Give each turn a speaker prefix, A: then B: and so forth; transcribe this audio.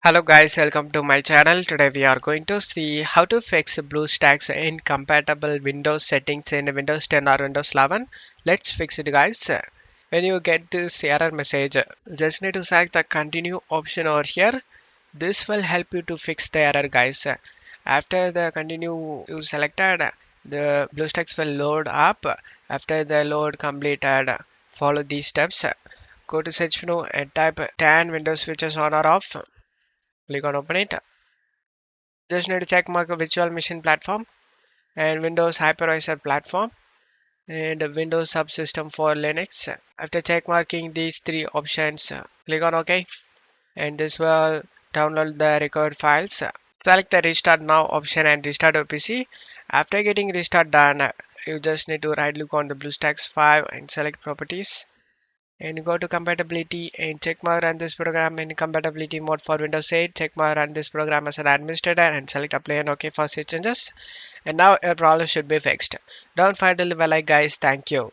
A: Hello guys, welcome to my channel. Today we are going to see how to fix Bluestacks incompatible Windows settings in Windows 10 or Windows 11. Let's fix it guys. When you get this error message, just need to select the continue option over here. This will help you to fix the error guys. After the continue you selected, the Bluestacks will load up. After the load completed, follow these steps. Go to search menu and type 10 Windows switches on or off. Click on open it. Just need to check mark a virtual machine platform and Windows hypervisor platform and a Windows subsystem for Linux. After check marking these three options, click on OK and this will download the required files. Select the restart now option and restart your PC. After getting restart done, you just need to right click on the BlueStacks 5 and select properties and go to compatibility and check my run this program in compatibility mode for Windows 8. Check my run this program as an administrator and select apply and OK for save changes. And now your problem should be fixed. Don't forget to leave a like guys. Thank you.